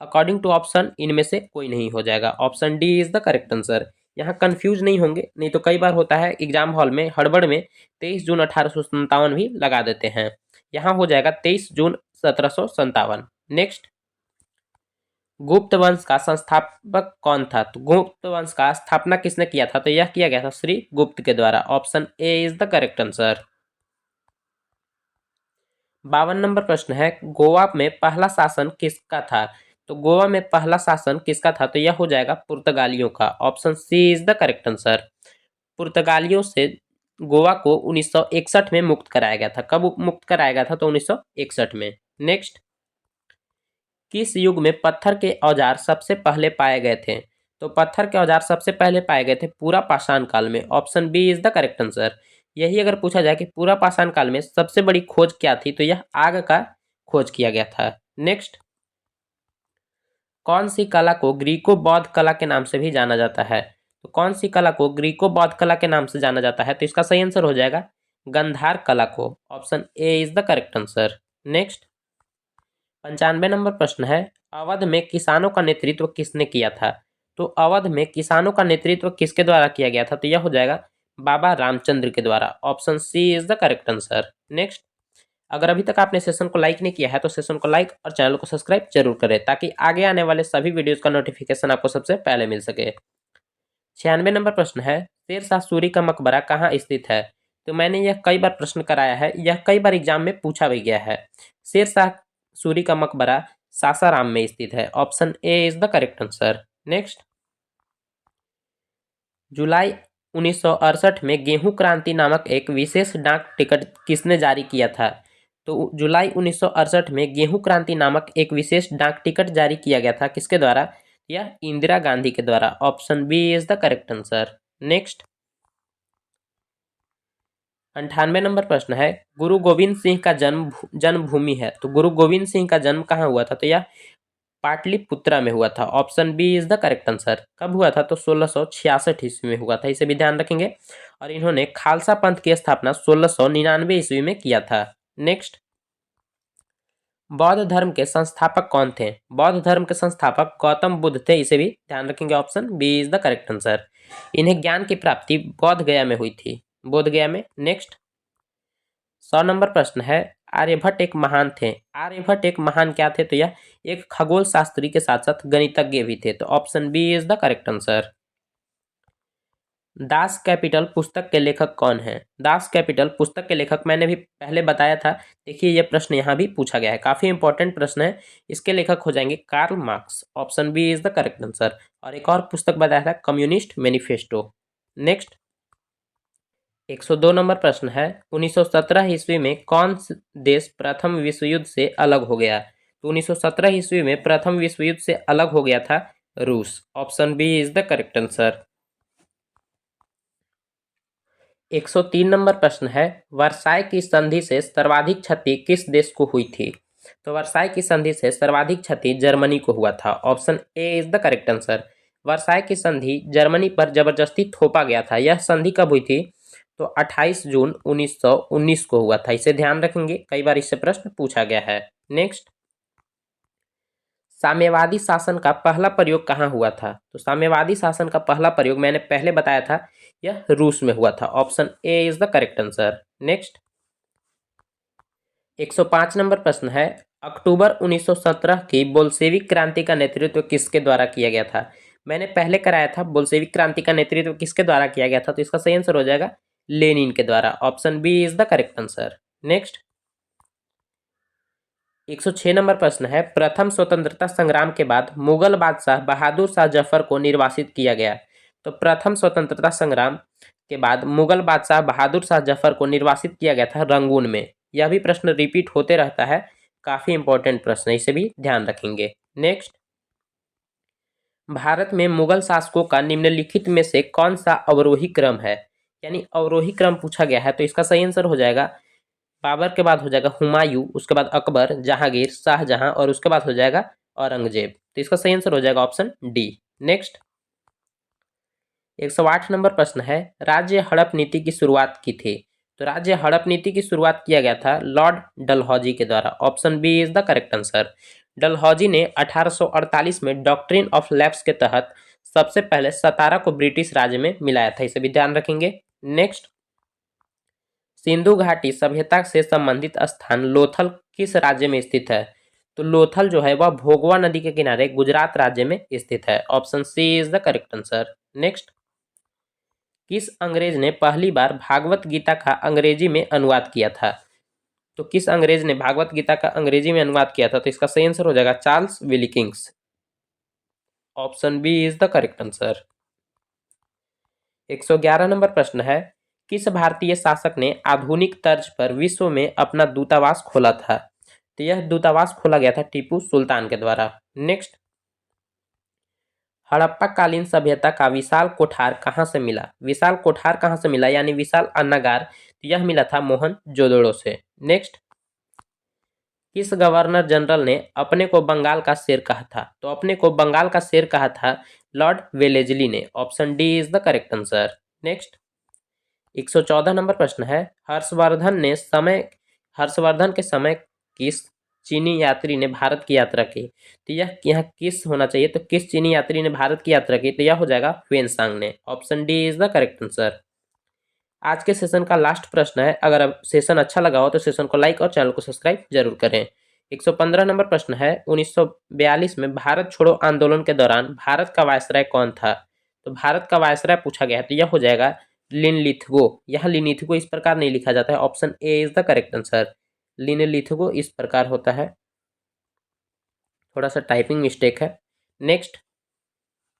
Speaker 1: अकॉर्डिंग टू ऑप्शन इनमें से कोई नहीं हो जाएगा। Option D is the correct answer. यहाँ कंफ्यूज नहीं होंगे, नहीं तो कई बार होता है एग्जाम हॉल में हड़बड़ में 23 जून 1857 भी लगा देते हैं। यहाँ हो जाएगा 23 जून 1757। नेक्स्ट, गुप्त वंश का संस्थापक कौन था? तो गुप्त वंश का स्थापना किसने किया था? तो यह किया गया था श्री गुप्त के द्वारा। Option A is the correct answer. 52 number प्रश्न है, गोवा में पहला शासन किसका था? तो गोवा में पहला शासन किसका था? तो यह हो जाएगा पुर्तगालियों का। Option C is the correct answer. पुर्तगालियों से गोवा को 1961 में मुक्त कराया गया था। कब मुक्त कराया गया था? तो 1961 में। नेक्स्ट, किस युग में पत्थर के औजार सबसे पहले पाए गए थे? तो पत्थर के औजार सबसे पहले पाए गए थे पूरा पाषाण काल में। Option B is the correct answer. यही अगर पूछा जाए कि पूरा पाषाण काल में सबसे बड़ी खोज क्या थी? तो यह आग का खोज किया गया था। नेक्स्ट, कौन सी कला को ग्रीको बौद्ध कला के नाम से भी जाना जाता है? तो कौन सी कला को ग्रीको बौद्ध कला के नाम से जाना जाता है? तो इसका सही आंसर हो जाएगा गंधार कला को। Option A is the correct answer. Next, 95 number प्रश्न है, अवध में किसानों का नेतृत्व किसने किया था? तो अवध में किसानों का नेतृत्व किसके द्वारा किया गया था? तो यह हो जाएगा बाबा रामचंद्र के द्वारा। Option C is the correct answer. Next, अगर अभी तक आपने सेशन को लाइक नहीं किया है तो सेशन को लाइक और चैनल को सब्सक्राइब जरूर करें, ताकि आगे आने वाले सभी वीडियोज का नोटिफिकेशन आपको सबसे पहले मिल सके। 96 नंबर प्रश्न है, शेरशाह सूरी का मकबरा कहाँ स्थित है? तो मैंने यह कई बार प्रश्न कराया है, यह कई बार एग्जाम में पूछा भी गया है। शेरशाह सूरी का मकबरा सासाराम में स्थित है। Option A is the correct answer. Next, जुलाई 1968 में गेहूं क्रांति नामक एक विशेष डाक टिकट किसने जारी किया था? तो जुलाई 1968 में गेहूं क्रांति नामक एक विशेष डाक टिकट जारी किया गया था किसके द्वारा? यह इंदिरा गांधी के द्वारा। Option B is the correct answer. Next, 98 नंबर प्रश्न है, गुरु गोविंद सिंह का जन्मभूमि है। तो गुरु गोविंद सिंह का जन्म कहाँ हुआ था? तो यह पाटलिपुत्रा में हुआ था। Option B is the correct answer. कब हुआ था? तो 1666 ईस्वी में हुआ था, इसे भी ध्यान रखेंगे। और इन्होंने खालसा पंथ की स्थापना 1699 ईस्वी में किया था। नेक्स्ट, बौद्ध धर्म के संस्थापक कौन थे? बौद्ध धर्म के संस्थापक गौतम बुद्ध थे, इसे भी ध्यान रखेंगे। Option B is the correct answer. इन्हें ज्ञान की प्राप्ति बोध गया में हुई थी, बोध गया में। नेक्स्ट, 100 नंबर प्रश्न है, आर्यभट्ट एक महान थे। आर्यभट्ट एक महान क्या थे? तो यह एक खगोल शास्त्री के साथ साथ गणितज्ञ भी थे। तो option B is the correct answer. Das Kapital पुस्तक के लेखक कौन है? दास कैपिटल पुस्तक के लेखक मैंने भी पहले बताया था। देखिए यह प्रश्न यहाँ भी पूछा गया है, काफी इंपॉर्टेंट प्रश्न है। इसके लेखक हो जाएंगे Karl Marx. Option B is the correct answer. और एक और पुस्तक बताया था कम्युनिस्ट मैनिफेस्टो। नेक्स्ट, 102 नंबर प्रश्न है, 1917 ईस्वी में कौन देश प्रथम विश्व युद्ध से अलग हो गया? तो 1917 ईस्वी में प्रथम विश्व युद्ध से अलग हो गया था रूस। Option B is the correct answer. 103 नंबर प्रश्न है, वर्साई की संधि से सर्वाधिक क्षति किस देश को हुई थी? तो वर्साई की संधि से सर्वाधिक क्षति जर्मनी को हुआ था। Option A is the correct answer. Versailles की संधि जर्मनी पर जबरदस्ती थोपा गया था। यह संधि कब हुई थी? तो 28 जून 1919 को हुआ था। इसे ध्यान रखेंगे, कई बार इससे प्रश्न पूछा गया है। नेक्स्ट, साम्यवादी शासन का पहला प्रयोग कहाँ हुआ था? तो साम्यवादी शासन का पहला प्रयोग मैंने पहले बताया था, यह रूस में हुआ था। Option A is the correct answer. Next, 105 number प्रश्न है, अक्टूबर 1917 की बोल्शेविक क्रांति का नेतृत्व किसके द्वारा किया गया था? मैंने पहले कराया था बोल्शेविक क्रांति का नेतृत्व किसके द्वारा किया गया था, तो इसका सही आंसर हो जाएगा लेनिन के द्वारा। Option B is the correct answer. Next, 106 नंबर प्रश्न है, प्रथम स्वतंत्रता संग्राम के बाद मुगल बादशाह बहादुर शाह जफर को निर्वासित किया गया। तो प्रथम स्वतंत्रता संग्राम के बाद मुगल बादशाह बहादुर शाह जफर को निर्वासित किया गया था रंगून में। यह भी प्रश्न रिपीट होते रहता है, काफी इंपॉर्टेंट प्रश्न है, इसे भी ध्यान रखेंगे। नेक्स्ट, भारत में मुगल शासकों का निम्नलिखित में से कौन सा अवरोही क्रम है? यानी अवरोही क्रम पूछा गया है, तो इसका सही आंसर हो जाएगा बाबर के बाद हो जाएगा हुमायूं, उसके बाद अकबर, जहांगीर, शाहजहां और उसके बाद हो जाएगा औरंगजेब। तो इसका सही आंसर हो जाएगा ऑप्शन डी। नेक्स्ट, 108 नंबर प्रश्न है, राज्य हड़प नीति की शुरुआत की थी। तो राज्य हड़प नीति की शुरुआत किया गया था लॉर्ड डलहौजी के द्वारा। Option B is the correct answer. Dalhousie ने 1848 में डॉक्ट्रिन ऑफ लैप्स के तहत सबसे पहले सतारा को ब्रिटिश राज्य में मिलाया था। इसे भी ध्यान रखेंगे। नेक्स्ट, सिंधु घाटी सभ्यता से संबंधित स्थान लोथल किस राज्य में स्थित है? तो लोथल जो है वह भोगवा नदी के किनारे गुजरात राज्य में स्थित है। Option C is the correct answer. Next, किस अंग्रेज ने पहली बार भागवत गीता का अंग्रेजी में अनुवाद किया था? तो किस अंग्रेज ने भागवत गीता का अंग्रेजी में अनुवाद किया था? तो इसका सही आंसर हो जाएगा Charles Wilkins. Option B is the correct answer. 111 number प्रश्न है, किस भारतीय शासक ने आधुनिक तर्ज पर विश्व में अपना दूतावास खोला था? तो यह दूतावास खोला गया था टीपू सुल्तान के द्वारा। नेक्स्ट, हड़प्पा कालीन सभ्यता का विशाल कोठार कहाँ से मिला? विशाल कोठार कहाँ से मिला यानी विशाल अन्नागार? तो यह मिला था मोहनजोदड़ो से। नेक्स्ट, किस गवर्नर जनरल ने अपने को बंगाल का शेर कहा था? तो अपने को बंगाल का शेर कहा था लॉर्ड वेलेजली ने। Option D is the correct answer. Next, 114 number प्रश्न है, हर्षवर्धन के समय किस चीनी यात्री ने भारत की यात्रा की? तो यह यहाँ किस होना चाहिए, तो किस चीनी यात्री ने भारत की यात्रा की? तो यह हो जाएगा ह्वेनसांग ने। Option D is the correct answer. आज के सेशन का लास्ट प्रश्न है, अगर अब सेशन अच्छा लगा हो तो सेशन को लाइक और चैनल को सब्सक्राइब जरूर करें। 115 नंबर प्रश्न है, 1942 में भारत छोड़ो आंदोलन के दौरान भारत का वायसराय कौन था? तो भारत का वायसराय पूछा गया है, तो यह हो जाएगा लिनलिथगो। यह लिनलिथगो इस प्रकार नहीं लिखा जाता है। Option A is the correct answer. Linlithgow इस प्रकार होता है, थोड़ा सा टाइपिंग मिस्टेक है। नेक्स्ट,